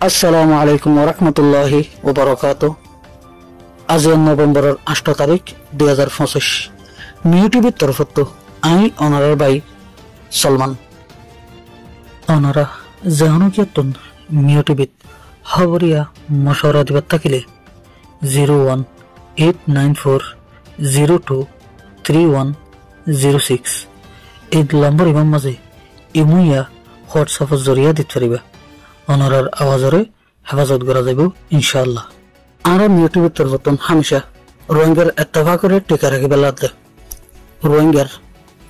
আসসালামু আলাইকুম ওরহমতুল্লাহি ওবরাকাত। আজ নভেম্বরের 8 তারিখ 2025 নিউ টিভির তরফত আমি অনারার ভাই সলমান অনারা জাহানুকিয়তন নিউ টিভিত খবরিয়া মশওয়ারা দিবার থাকিলে 01894023106 এই নম্বর ইমাম মাঝে ইমুইয়া হোয়াটসঅ্যাপের জরিয়া দিতে পারিবা। অনারার আওয়াজরে হেফাজত করা যাইব ইনশাআল্লাহ। আমরা ইউটিউবের তরফতন হামেশা রোহিঙ্গার এত্তেফা করে টিকা রাখি বেলাতে রোহিঙ্গার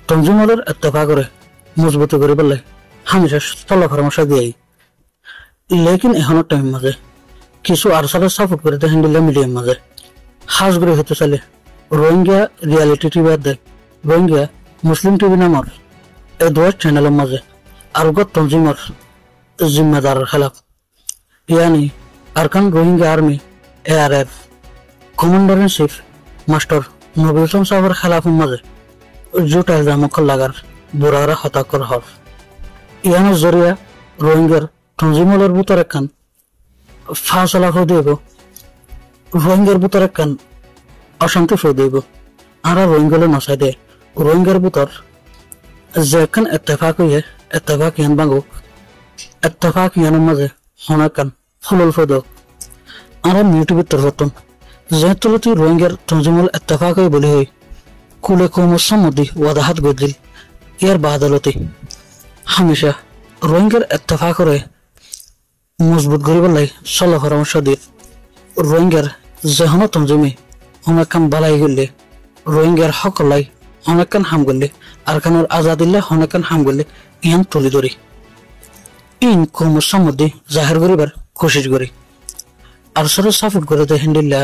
তঞ্জুমলের এত্তেফা করে মজবুত করে বেলে হামেশা স্থল পরামর্শ দিয়াই। লেকিন এখনো টাইম মাঝে কিছু আরসালের সাপোর্ট করে দেখেন দিলে মিডিয়াম মাঝে হাজ করে হতে চলে রোহিঙ্গা রিয়ালিটি টিভি দেয় রোহিঙ্গা মুসলিম টিভি নামর এই দুই চ্যানেলের মাঝে আরগত তঞ্জিমর जिम्मेदार खिलाफ यानी Arakan Rohingya army ARF commander in chief master Nabil Hussain साहबर खिलाफ मजे जुट इल्जाम लगार बुरारा हताकर हर यानी जरिया रोहिंग्यार तंजिमलर बुतर एकखान फासला हो देब रोहिंग्यार बुतर एकखान अशांति हो देब आरा रोहिंग्याले नसाई दे रोहिंग्यार बुतर जे एकखान इत्तेफाक हुए इत्तेफाक यान बांगो इत्तेफाक यान मजे होनाकान फुलल फदक आरा यूट्यूब तरफतन जेतुलती रोहिंग्यार तंजिमल इत्तेफाक होय बोले होय कुले कौम सम्मति वदाहत गदिल यार बादलती हमेशा रोहिंग्यार इत्तेफाक करे मजबूत करिबलाई सल्ला परामर्श दिए रोहिंग्यार जेहनो तंजिमे होनाकान बालाई गले रोहिंग्यार हकलाई होनाकान हाम गले आरकानर आजादिल्ला होनाकान हाम गले यान तुली धरी इन कौम सम्मति जाहिर करिबार कोशिश करी और सर सापोर्ट करे दे हिंदिल्ला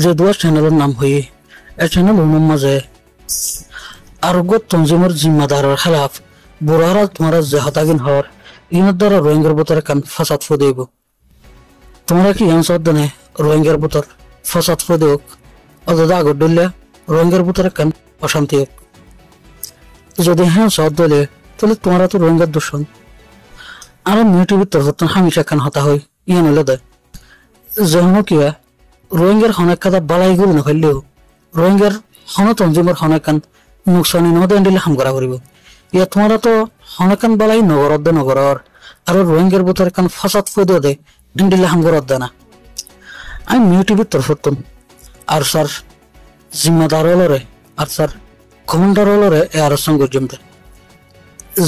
जे दुआ चैनलर नाम हुई ए चैनल उनम मजे आरोग्य तंजिमर जिम्मेदारर खिलाफ बुरारा तुम्हारा जहतागिन हर इन द्वारा रोहिंग्यार बुतर कान फसाद फदेब तुम्हारा की यान सदने रोहिंग्यार बुतर फसाद फदेक अददा गडल्ला रोहिंग्यार बुतर कान अशांति যদি হ্যাঁ সদ দলে তাহলে তোমারা তো রোহিঙ্গার দুশ্মন আর ইউটিউবের তরফতন হামেশা কান হতা হয় ইয়ান হলে দেয় যেন কিয়া রোহিঙ্গার হনেক কাদা বালাই গুলো না ফেললেও রোহিঙ্গার হন তঞ্জিমর হনেকান নুকসানি নদে দিলে হাম করা করিব ইয়া তোমারা তো হনেকান বালাই নগরদ নগরর আর রোহিঙ্গার বুতর কান ফাসাদ ফদে দে দিলে হাম করদ না আমি ইউটিউবের তরফতন আর স্যার জিম্মেদার হলরে আর স্যার কমান্ডার হলরে আর সঙ্গ জমতে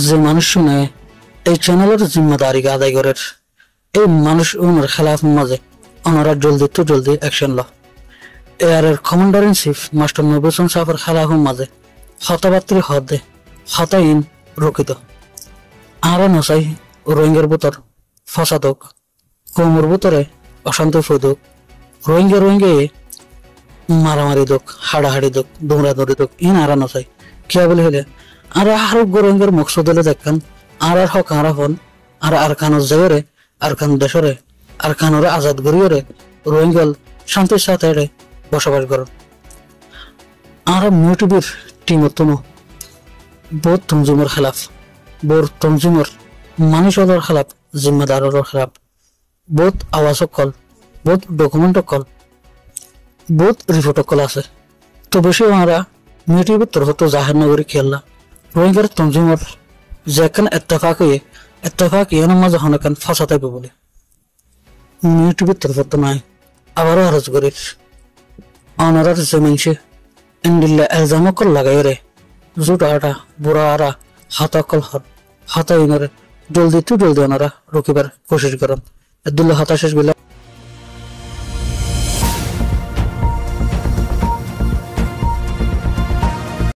যে মানুষ শুনে এই চ্যানেলের জিম্মেদারি আদায় করে এই মানুষ ওনার খেলাফ মাঝে ওনারা জলদি তো জলদি অ্যাকশন ল এর commander in chief master Nabil Hossain সাহেবের খেলাফ মাঝে হতাবাত্রি হদে হতাইন রকিত আর নসাই রোহিঙ্গার বুতর ফসাদক কোমর বুতরে অশান্তি ফদক রোহিঙ্গা মারামারি দোক হাড়াহাড়ি দোক দৌড়াদৌড়ি দোক ইন আর নসাই কিয়া বলে হলে আর আরোগ্য রোহিঙ্গার মকসদ হলে দেখেন আর হক আর হন আর আরকানোর জায়গারে আরকান দেশরে আরকানোর আজাদ গরিয়রে রোহিঙ্গাল শান্তির সাথে বসবাস করেন আর ইউটিউবের টিমতন বহুত তঞ্জিমর খেলাফ বহুত তঞ্জিমর মানুষের খেলাফ জিম্মেদারের খেলাফ বহুত আওয়াজ কল বহুত ডকুমেন্ট কল বহুত রিপোর্ট কল আছে তো বেশি আমরা ইউটিউবের তরফত জাহের নগরী খেললা রোহিঙ্গার তঞ্জিমর যেখানে ইত্তেফাক ইয়ানোর মাঝে হনকান ফাঁসাতে বলে ইউটিউবের তরফত নাই আবারও আরজ করির অনারার জমিনসে ইন্ডিল্লা এলজামকল লাগাই রে জুট আটা বুড়া আরা হাতাকল হর হাতা ইনরে জলদি তো জলদি ওনারা রকিবার কোশিশ করেন আব্দুল্লাহ হাতা শেষ গেল।